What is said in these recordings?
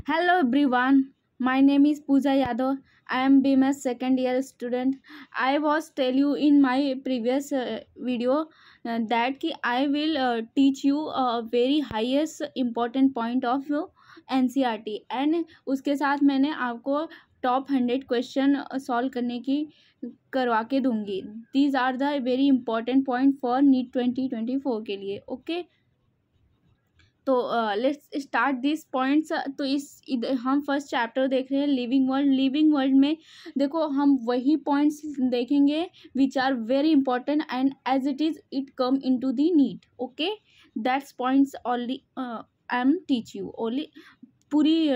Hello everyone, my name is Pooja Yadav. I am BMS second year student. I was tell you in my previous video that कि I will teach you a very highest important point of NCERT and उसके साथ मैंने आपको top 100 question solve करने की करवा के दूंगी. These are the very important point for NEET 2024 के लिए. ओके तो लेट्स स्टार्ट दिस पॉइंट्स. तो हम फर्स्ट चैप्टर देख रहे हैं लिविंग वर्ल्ड. लिविंग वर्ल्ड में देखो हम वही पॉइंट्स देखेंगे which are very important and as it is it come into the NEET. Okay that's points only I am teach you only. पूरी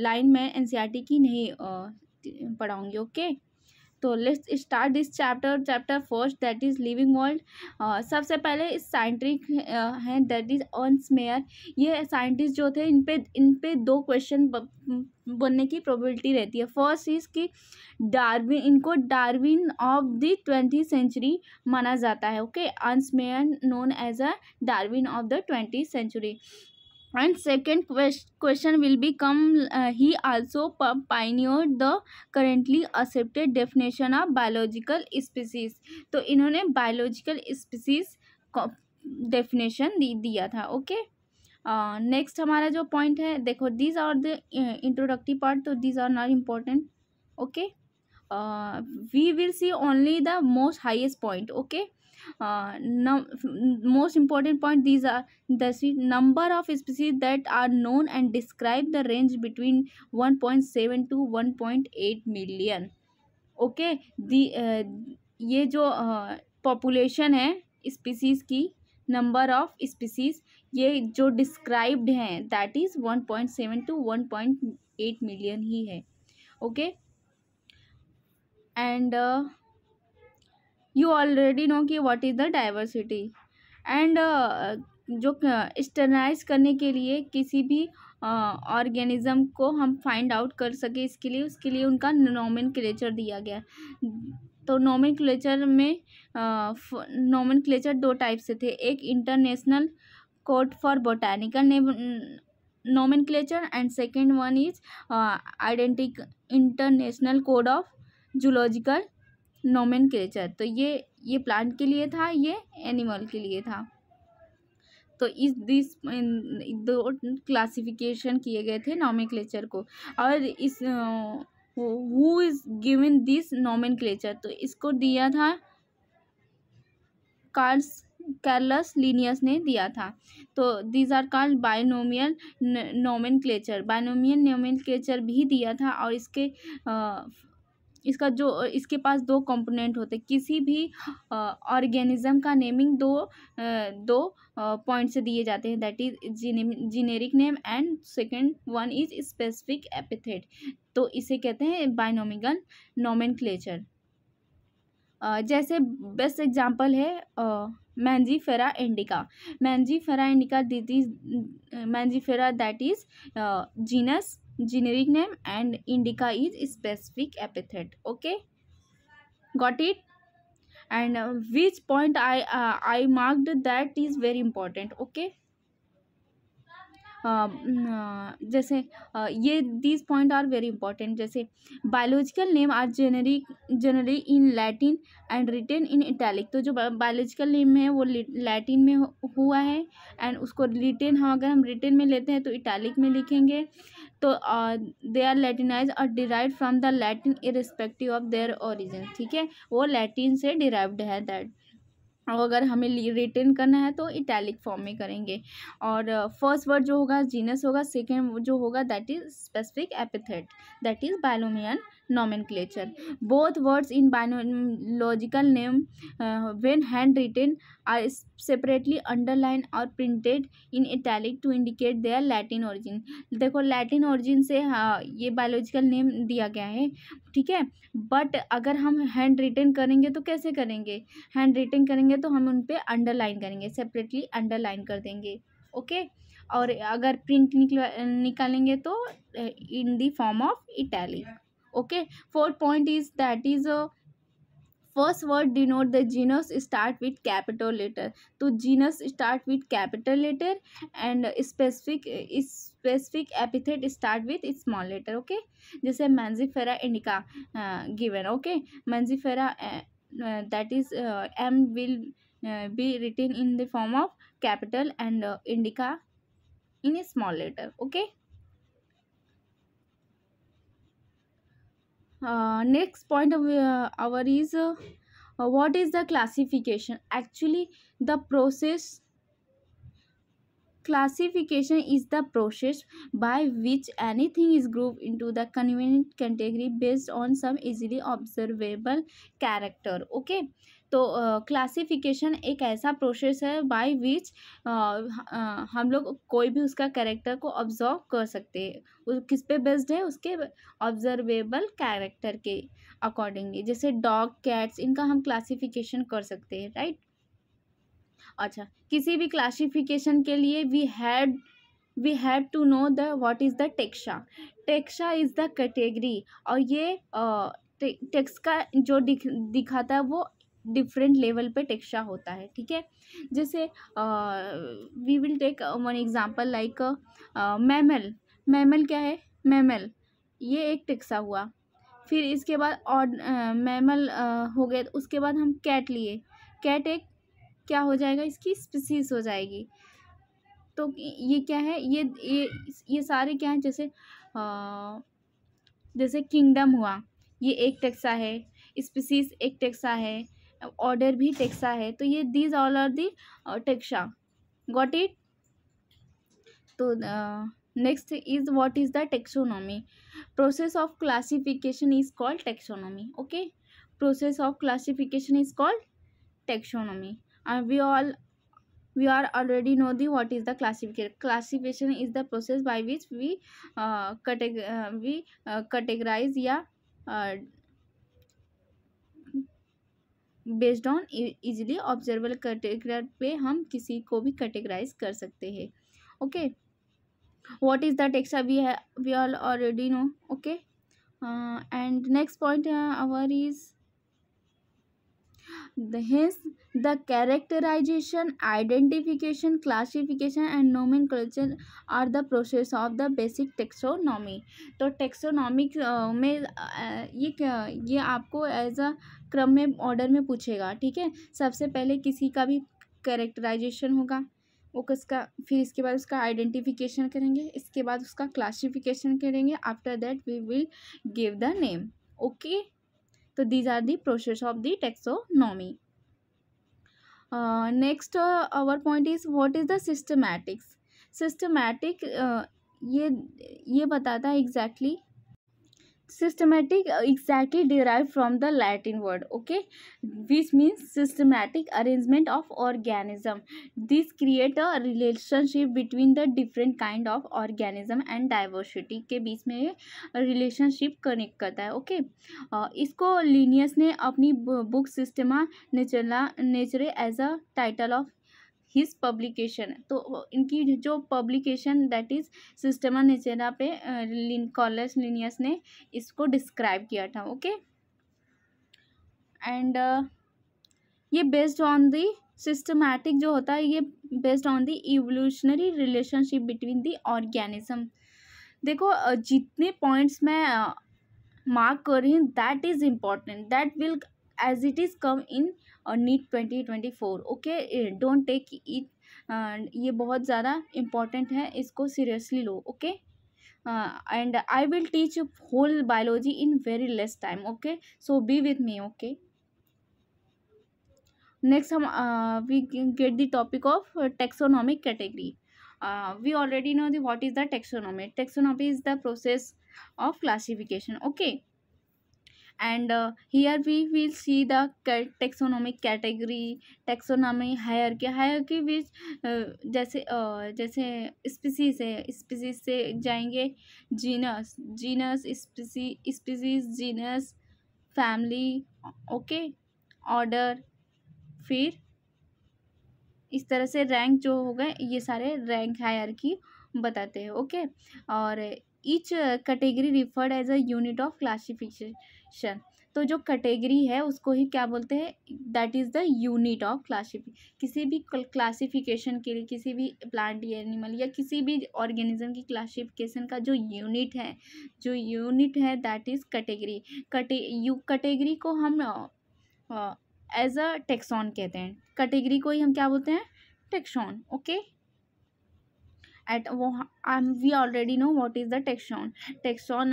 लाइन में एनसीईआरटी की नहीं पढ़ाऊंगी. ओके तो let's start this chapter first that is living world. सबसे पहले scientist हैं that is Ernst Mayr. ये साइंटिस्ट जो थे इन पे दो क्वेश्चन बनने की प्रोबेबिलिटी रहती है. फर्स्ट इज कि डार्विन, इनको Darwin of the 20th century माना जाता है. Okay Ernst Mayr known as a Darwin of the 20th century. And second question will become he also pioneered the currently accepted definition of biological species. तो इन्होंने biological species definition दिया था. Okay next हमारा जो point है देखो these are the introductory part. तो these are not important. Okay we will see only the most highest point. Okay most important point, these are the number of species that are known and describe the range between 1.7 to 1.8 million. Okay ये जो population है species की, number of species ये जो described हैं that is 1.7 to 1.8 million ही है. Okay and you already know कि what is the diversity. And जो स्टैंडर्डाइज करने के लिए किसी भी ऑर्गेनिज्म को हम फाइंड आउट कर सके उसके लिए उनका नोमेनक्लेचर दिया गया. तो नोमेनक्लेचर दो टाइप से थे. एक international code for botanical nomenclature and second one is international code of zoological nomenclature. तो ये प्लांट के लिए था, ये एनिमल के लिए था. तो दिस दो क्लासिफिकेशन किए गए थे नोमेनक्लेचर को. और इस who is given this nomenclature, तो इसको दिया था कार्लस लिनियस ने दिया था. तो these are called binomial nomenclature. Binomial nomenclature भी दिया था. और इसके पास दो कंपोनेंट होते. किसी भी ऑर्गेनिज्म का नेमिंग दो पॉइंट से दिए जाते हैं that is generic name and second one is specific epithet. तो इसे कहते हैं बायनोमियल नोमेनक्लेचर. जैसे बेस्ट एग्जांपल है Mangifera indica. Mangifera that is genus generic name and indica is specific epithet. Okay got it. And which point I marked that is very important. Okay जैसे ये these point are very important. जैसे biological name are generally in Latin and written in italic. तो जो biological name है वो Latin में हुआ है एंड उसको अगर हम रिटेन में लेते हैं तो इटैलिक में लिखेंगे. तो दे आर लैटिनाइज और derived from the Latin irrespective of their origin. ठीक है वो लैटिन से डिराइव्ड है दैट. और अगर हमें रिटेन करना है तो इटैलिक फॉर्म में करेंगे. और फर्स्ट वर्ड जो होगा जीनस होगा, सेकेंड जो होगा that is specific epithet that is binomial nomenclature. Both words in biological name when hand written are separately underlined or printed in italic to indicate their Latin origin. देखो Latin origin से ये biological name दिया गया है. ठीक है but अगर हम हैंड रिटन करेंगे तो कैसे करेंगे. हैंड रिटन करेंगे तो हम उन पर अंडरलाइन करेंगे, सेपरेटली अंडरलाइन कर देंगे. ओके और अगर प्रिंट निकालेंगे तो in the form of italic. Okay fourth point is that is first word denote the genus start with capital letter. तो genus start with capital letter and specific epithet start with small letter. Okay, जैसे Mangifera indica given. Okay, Mangifera that is M will be written in the form of capital and indica in a small letter. Okay. Next point of our is what is the classification. Actually, the process classification is the process by which anything is grouped into the convenient category based on some easily observable character. Okay, तो classification एक ऐसा process है by which हम लोग कोई भी उसका character को ऑब्जर्व कर सकते हैं. वो किस पे बेस्ड है, उसके ऑब्जर्वेबल कैरेक्टर के अकॉर्डिंगली. जैसे डॉग, कैट्स, इनका हम क्लासिफिकेशन कर सकते हैं, राइट. अच्छा, किसी भी क्लासिफिकेशन के लिए we have to know the what is the taxa. Taxa is the category, और ये टेक्स का जो दिखाता है वो डिफरेंट लेवल पे टेक्सा होता है. ठीक है, जैसे we will take one example like mammal. Mammal क्या है? मैमल ये एक टेक्सा हुआ. फिर इसके बाद और मैमल हो गए, उसके बाद हम कैट लिए. कैट एक क्या हो जाएगा, इसकी स्पीसीज हो जाएगी. तो ये क्या है, ये सारे क्या हैं, जैसे किंगडम हुआ, ये एक टेक्सा है. स्पीसीज एक टेक्सा है. ऑर्डर भी टेक्सा है. तो ये these all are the taxa. Got it. तो next is what is the taxonomy. Process of classification is called taxonomy. Okay, process of classification is called taxonomy. And we are already know the what is the classification. Classification is the process by which we categorize या based on easily observable category पे हम किसी को भी categorise कर सकते हैं. Okay, what is the taxa we are already know. Okay, and next point our is hence the characterization, identification, classification and nomenclature are the process of the basic taxonomy. तो taxonomic में ये आपको as a क्रम में order में पूछेगा. ठीक है, सबसे पहले किसी का भी कैरेक्टराइजेशन होगा, वो किसका, फिर इसके बाद उसका आइडेंटिफिकेशन करेंगे, इसके बाद उसका क्लासिफिकेशन करेंगे. After that we will give the name. Okay, so these are the process of the taxonomy. Next our point is what is the systematics. Systematic ये बताता है exactly. Systematic exactly derived from the Latin word, okay, which means systematic arrangement of organism. This create a relationship between the different kind of organism and diversity के बीच में ये relationship connect करता है. okay, इसको Linnaeus ने अपनी book Systema Naturae as a title of his publication. तो इनकी जो publication that is Systema Naturae पे कॉलेज लिनियस ने इसको डिस्क्राइब किया था. ओके, एंड ये बेस्ड ऑन द सिस्टमैटिक जो होता है, ये based on the evolutionary relationship between the organism. देखो जितने पॉइंट्स मैं मार्क कर रही हूँ that is important, that will as it is come in NEET 2024. Okay, don't take it, ये बहुत ज़्यादा इम्पॉर्टेंट है, इसको सीरियसली लो. Okay, and I will teach whole biology in very less time. Okay, so be with me. Okay, next हम we get the topic of taxonomic category. we already know the what is the taxonomy. Taxonomy is the process of classification. Okay, and here we will see the taxonomic category, taxonomy, hierarchy which जैसे species है, species से जाएंगे genus, species, genus, family. okay, order, फिर इस तरह से rank जो होगा, ये सारे रैंक हायरार्की बताते हैं. ओके, और each category referred as a unit of classification. तो जो कैटेगरी है उसको ही क्या बोलते हैं, that is the unit of किसी भी क्लासिफिकेशन के लिए, किसी भी प्लांट या एनिमल या किसी भी ऑर्गेनिज्म की क्लासिफिकेशन का जो यूनिट है दैट इज़ कैटेगरी। कैटेगरी को हम एज अ टेक्सॉन कहते हैं। कैटेगरी को ही हम क्या बोलते हैं, टेक्सॉन। ओके, एट वो we already know what is the taxon. Taxon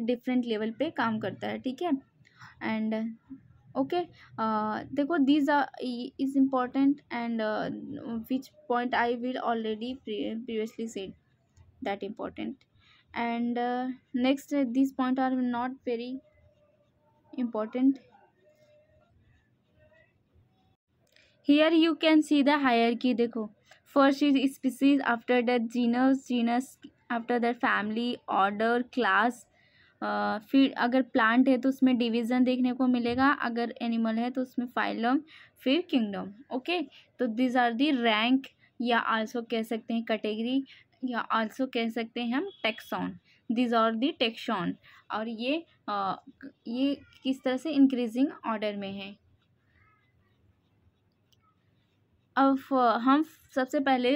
different level पे काम करता है, ठीक है। एंड ओके, देखो these are is important and which point I will already previously said that important, and next these point are not very important. Here you can see the hierarchy. देखो, first is species, after that genus after that family, order, class, फिर अगर plant है तो उसमें division देखने को मिलेगा, अगर एनिमल है तो उसमें फाइलम, फिर किंगडम। ओके, तो दिज आर दी रैंक, या आल्सो कह सकते हैं कैटेगरी, या आल्सो कह सकते हैं हम taxon. These are the taxon, और ये किस तरह से इंक्रीजिंग ऑर्डर में है। अब हम सबसे पहले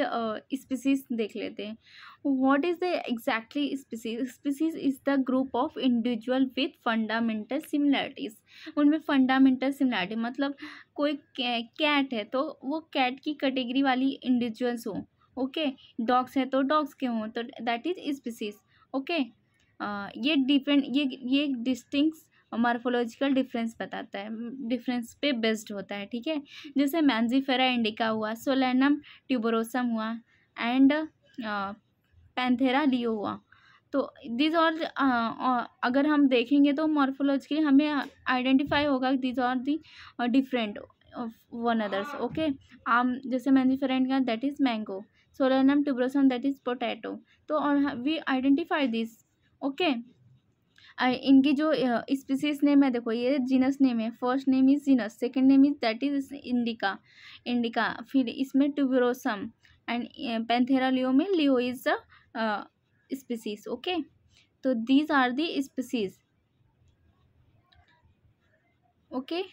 स्पीसीज देख लेते हैं। What is the exactly species? Species is the group of individual with fundamental similarities. उनमें फंडामेंटल सिमिलैरिटी मतलब कोई कैट है तो वो कैट की कैटेगरी वाली इंडिविजुअल्स हों। ओके, डॉग्स है तो डॉग्स के हों, तो दैट इज स्पीसीज। ओके, ये डिफरेंट, ये डिस्टिंक्ट मॉर्फोलॉजिकल डिफरेंस बताता है, डिफरेंस पे बेस्ड होता है, ठीक है। जैसे मैंजीफेरा इंडिका हुआ, सोलेनम ट्यूबरोसम हुआ, एंड पैंथेरा लियो हुआ। तो दिस और अगर हम देखेंगे तो मॉर्फोलॉजिकली हमें आइडेंटिफाई होगा this are the different one others. Okay, आम जैसे Mangifera indica that is mango, Solanum tuberosum that is potato. तो और वी आइडेंटिफाई दिस। ओके, इनकी जो स्पीसीज नेम है, देखो ये जीनस नेम है, first name is genus, second name is that is indica, फिर इसमें ट्यूबरोसम, एंड पैंथेरा लियो में leo is the species. Okay, तो these are the species. Okay,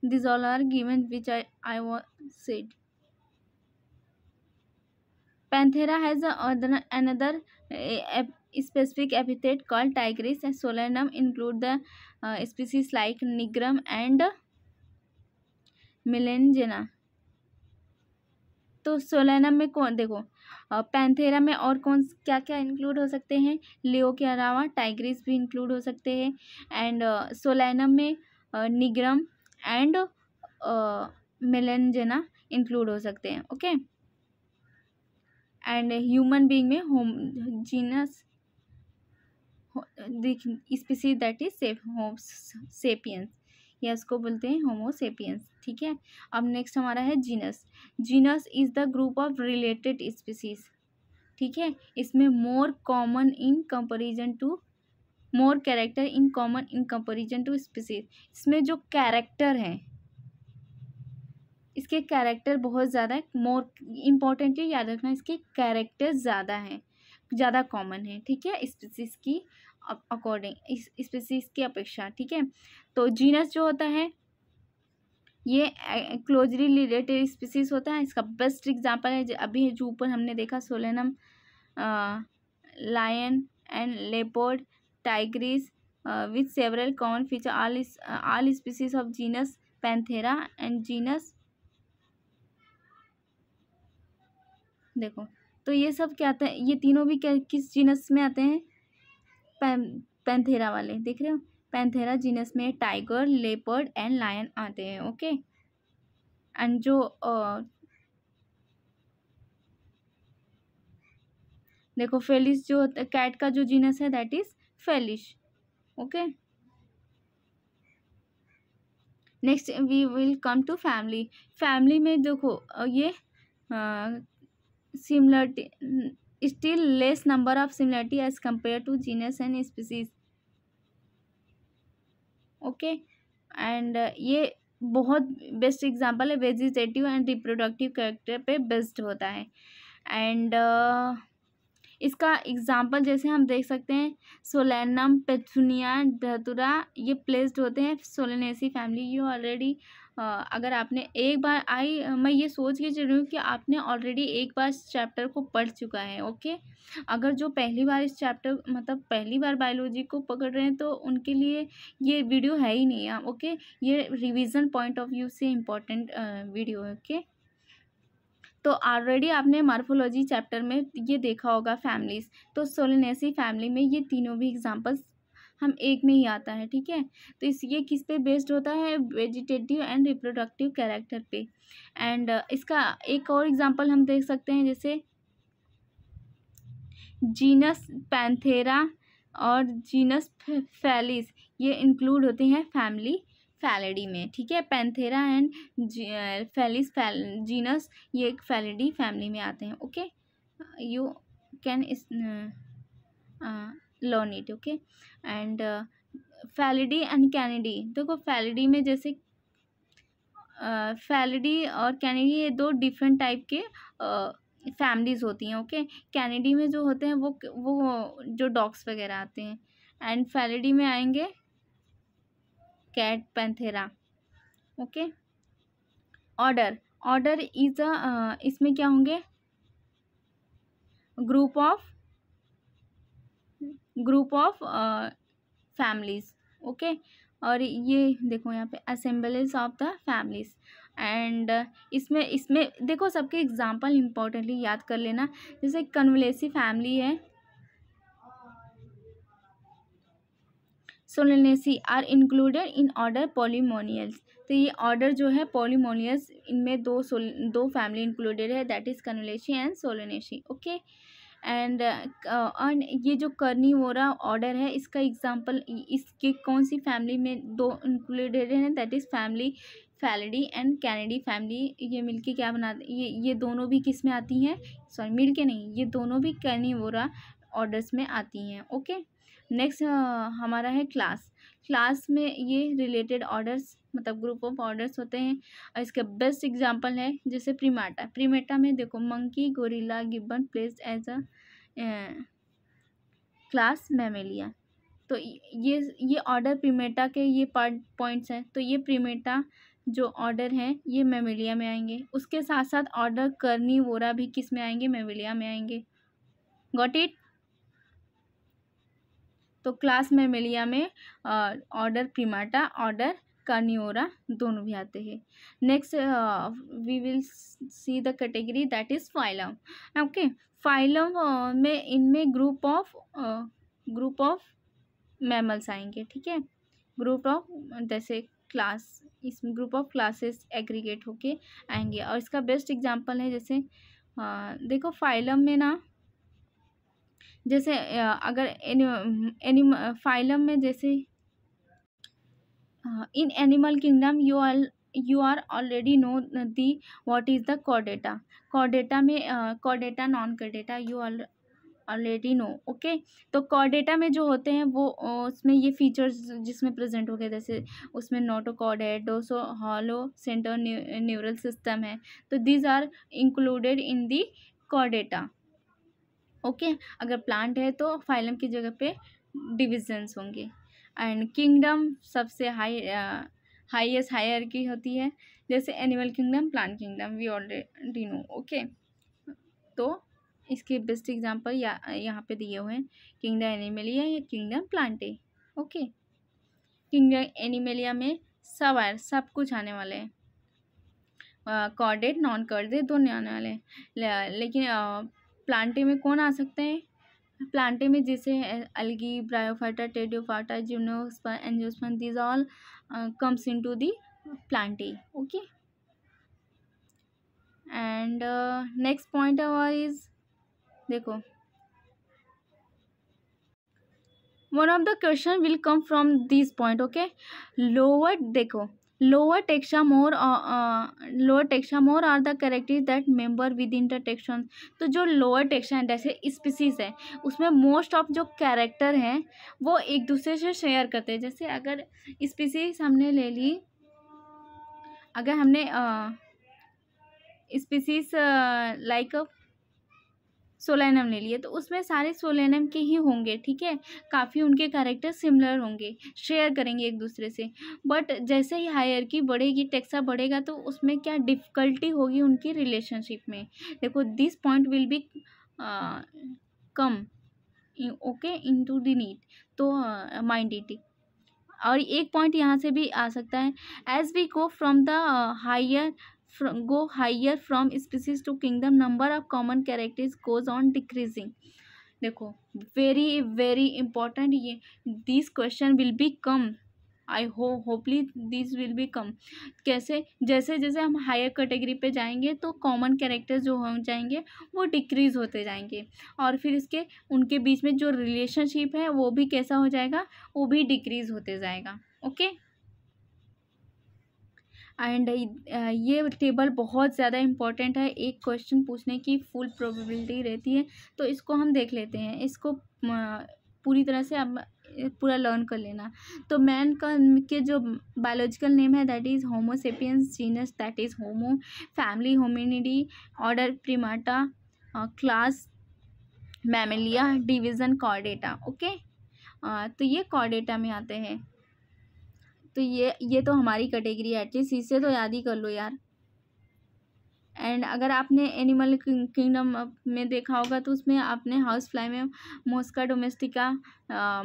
these all are given which I said. Panthera has another specific epithet called tigris, and solanum include the species like nigrum and melangena. तो Solanum में कौन, देखो Panthera में और कौन क्या क्या इंक्लूड हो सकते हैं, लियो के अलावा टाइग्रिस भी इंक्लूड हो सकते हैं, एंड सोलेनम में निग्रम एंड मेलेंजेना इंक्लूड हो सकते हैं। ओके, एंड ह्यूमन बीइंग में home genus species that is sapiens, या इसको बोलते हैं होमोसेपियंस, ठीक है। अब नेक्स्ट हमारा है genus. Genus is the group of related species, ठीक है। इसमें more character in common in comparison to species. इसमें जो कैरेक्टर है, इसके कैरेक्टर बहुत ज़्यादा है, मोर इम्पोर्टेंटली याद रखना, इसके कैरेक्टर ज़्यादा हैं, ज़्यादा कॉमन है, ठीक है, स्पीसीज की अकॉर्डिंग, इस स्पीसीज की अपेक्षा, ठीक है। तो जीनस जो होता है ये क्लोजली रिलेटेड स्पीसीज होता है। इसका बेस्ट एग्जांपल है अभी जो ऊपर हमने देखा, Solanum, lion and leopard, tigris with several common feature, all species of genus Panthera and genus. देखो, तो ये सब क्या आता है, ये तीनों भी क्या किस जीनस में आते हैं, पैंथेरा वाले, देख रहे हो, पैंथेरा जीनस में टाइगर, लेपर्ड एंड लायन आते हैं। ओके, एंड जो देखो फेलिस जो कैट का जो जीनस है that is Felis. Okay, next we will come to family. Family में देखो ये similarity, still less number of similarity as compare to genus and species. Okay, and ये बहुत बेस्ट एग्जांपल है, वेजिटेटिव एंड रिप्रोडक्टिव कैरेक्टर पे based होता है। And इसका एग्जाम्पल जैसे हम देख सकते हैं, सोलेनम, पेथुनिया, धतूरा, ये प्लेस्ड होते हैं सोलेनेसी फैमिली। यू ऑलरेडी, अगर आपने एक बार मैं ये सोच के चल रही हूँ कि आपने ऑलरेडी एक बार इस चैप्टर को पढ़ चुका है। ओके, अगर जो पहली बार इस चैप्टर मतलब पहली बार बायोलॉजी को पकड़ रहे हैं तो उनके लिए ये वीडियो है ही नहीं है। ओके, ये रिवीजन पॉइंट ऑफ व्यू से इम्पोर्टेंट वीडियो है। ओके, तो ऑलरेडी आपने मार्फोलॉजी चैप्टर में ये देखा होगा फैमिलीज, तो सोलेनेसी फैमिली में ये तीनों भी एग्जांपल्स हम एक में ही आता है। ठीक है, तो ये किस पे बेस्ड होता है, वेजिटेटिव एंड रिप्रोडक्टिव कैरेक्टर पे। एंड इसका एक और एग्जांपल हम देख सकते हैं, जैसे जीनस पैंथेरा और जीनस फैलिस, ये इंक्लूड होते हैं फैमिली फैलिडी में। ठीक है, पैंथेरा एंड फैलिस जीनस, ये एक फैलिडी फैमिली में आते हैं। Okay, you can learn it. Okay, and Felidae and Canidae, देखो फैलिडी में जैसे फैलिडी और कैनिडी, ये दो डिफरेंट टाइप के फैमिलीज होती हैं। ओके, कैनिडी में जो होते हैं वो जो डॉग्स वगैरह आते हैं, एंड फैलिडी में आएंगे cat, Panthera. Okay, order is इसमें क्या होंगे, ग्रुप ऑफ फैमिलीज। ओके, और ये देखो यहाँ पे assemblies of the families. And इसमें देखो सबके एग्जाम्पल इम्पोर्टेंटली याद कर लेना। जैसे कन्वलेसी फैमिली है, Solanaceae are included in order Polemoniales. तो ये ऑर्डर जो है पॉलीमोनियल्स, इनमें दो फैमिली इंक्लूडेड है, that is Convolvulaceae and Solanaceae. Okay, and ये जो कर्निवोरा ऑर्डर है, इसका एग्जांपल इसके कौन सी फैमिली में दो इंक्लूडेड है, that is family Felidae and Canidae family. ये मिलके क्या बनाते, ये दोनों भी किस में आती हैं, सॉरी मिलके नहीं, ये दोनों भी कर्निवोरा ऑर्डर्स में आती हैं। ओके, नेक्स्ट हमारा है क्लास में ये रिलेटेड ऑर्डर्स मतलब ग्रुप ऑफ ऑर्डर्स होते हैं, और इसका बेस्ट एग्जांपल है जैसे प्रीमेटा में देखो monkey, gorilla, gibbon placed as a class Mammalia. तो ये ऑर्डर प्रीमेटा के ये पॉइंट्स हैं, तो ये प्रीमेटा जो ऑर्डर हैं ये मैमेलिया में आएंगे। उसके साथ साथ ऑर्डर कर्निवोरा भी किस में आएंगे, मैमेलिया में आएंगे। Got it. तो क्लास मैमेलिया में ऑर्डर प्रीमेटा, ऑर्डर कार्निवोरा दोनों भी आते हैं। Next we will see the category that is phylum. Okay, phylum में इनमें ग्रुप ऑफ मैमल्स आएंगे। ठीक है, ग्रुप ऑफ जैसे क्लास, इसमें ग्रुप ऑफ क्लासेस एग्रीगेट होके आएंगे। और इसका बेस्ट एग्जांपल है जैसे देखो फाइलम में ना, जैसे अगर फाइलम में जैसे in animal kingdom you are already know the what is the chordata में chordata non chordata you already know. Okay, तो कॉर्डेटा में जो होते हैं वो उसमें ये फीचर्स जिसमें प्रेजेंट हो गए, जैसे उसमें नोटोकॉर्डेट, डोसो हॉलो सेंटर न्यूरल सिस्टम है, तो these are included in the Chordata. Okay, अगर प्लांट है तो फाइलम की जगह पे डिविजन्स होंगे। एंड किंगडम सबसे हाईएस्ट हायरार्की होती है, जैसे animal kingdom, plant kingdom, we already know. Okay, तो इसके बेस्ट एग्जांपल यहाँ पे दिए हुए हैं, किंगडम एनिमलिया या kingdom Plantae. Okay, kingdom Animalia में सब कुछ आने वाले हैं, कॉर्डेट नॉन कॉर्डेट दोनों आने वाले हैं। लेकिन प्लांटे में कौन आ सकते हैं, प्लांटे में जैसे algae, Bryophyta, Pteridophyta, gymnosperm, angiosperm, these all comes into the Plantae. Okay, and next point is देखो one of the question will come from this point. Okay, lower taxa more are the characters that member within the taxon. तो जो lower taxon जैसे species है उसमें most of जो character हैं वो एक दूसरे से शेयर करते हैं। जैसे अगर स्पीसीज हमने ले ली, अगर हमने स्पीसीज लाइक सोलेनम ले लिए तो उसमें सारे सोलेनम के ही होंगे, ठीक है, काफ़ी उनके कैरेक्टर सिमिलर होंगे, शेयर करेंगे एक दूसरे से। बट जैसे ही हायरकी बढ़ेगी, टेक्सा बढ़ेगा, तो उसमें क्या डिफ़िकल्टी होगी उनकी रिलेशनशिप में। देखो this point will be come okay into the need, तो माइंडिटी। और एक पॉइंट यहाँ से भी आ सकता है, as we go from the higher go higher from species to kingdom, number of common characters goes on decreasing। देखो वेरी वेरी इंपॉर्टेंट, ये this question will be come, I hopely this will be come. कैसे, जैसे जैसे हम higher category पे जाएंगे तो common characters जो हो जाएंगे वो डिक्रीज होते जाएंगे, और फिर इसके उनके बीच में जो रिलेशनशिप है वो भी कैसा हो जाएगा, वो भी डिक्रीज होते जाएगा। ओके, एंड ये टेबल बहुत ज़्यादा इम्पॉर्टेंट है, एक क्वेश्चन पूछने की फुल प्रोबेबिलिटी रहती है, तो इसको हम देख लेते हैं। इसको पूरी तरह से अब पूरा लर्न कर लेना। तो मैन का के जो बायोलॉजिकल नेम है that is Homo sapiens, genus that is Homo, family Hominidae, order Primata, class Mammalia, division Chordata. Okay, तो ये कॉर्डेटा में आते हैं। तो ये तो हमारी कैटेगरी है, एटलीस्ट इससे तो याद ही कर लो यार। एंड अगर आपने एनिमल किंगडम में देखा होगा तो उसमें आपने हाउस फ्लाई में मोस्का डोमेस्टिका,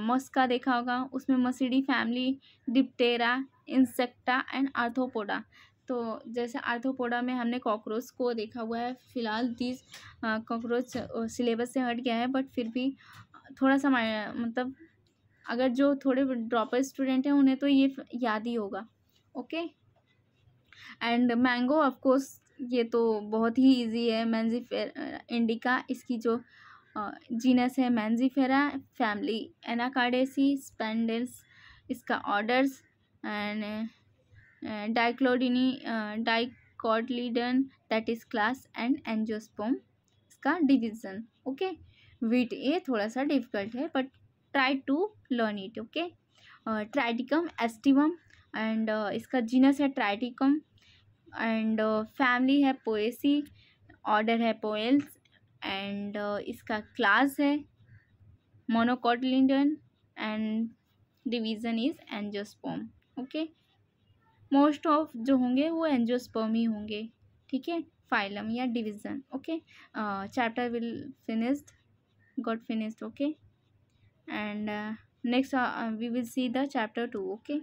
मस्का देखा होगा, उसमें Muscidae family, Diptera, Insecta and Arthropoda. तो जैसे आर्थ्रोपोडा में हमने कॉकरोच को देखा हुआ है, फिलहाल दिस कॉकरोच सिलेबस से हट गया है, बट फिर भी थोड़ा सा मतलब अगर जो थोड़े ड्रॉपर स्टूडेंट हैं उन्हें तो ये याद ही होगा। Okay, and mango of course ये तो बहुत ही इजी है, मैंजीफेरा इंडिका, इसकी जो जीनस है मैंजीफेरा, फैमिली एनाकार्डेसी, स्पेंडल्स इसका orders, and Dicotyledonae dicotyledon that is class, and angiosperm इसका डिवीजन। ओके, वीट ये थोड़ा सा डिफिकल्ट है but try to learn it. Okay, Triticum aestivum, and इसका जीनस है ट्राइटिकम, एंड फैमिली है पोएसी, ऑर्डर है पोएल्स, एंड इसका क्लास है monocotyledon, and division is angiosperm. Okay, most of जो होंगे वो एंजियोस्पर्म ही होंगे, ठीक है, फाइलम या division. Okay, chapter will finished, got finished। okay, and next we will see the chapter 2। okay।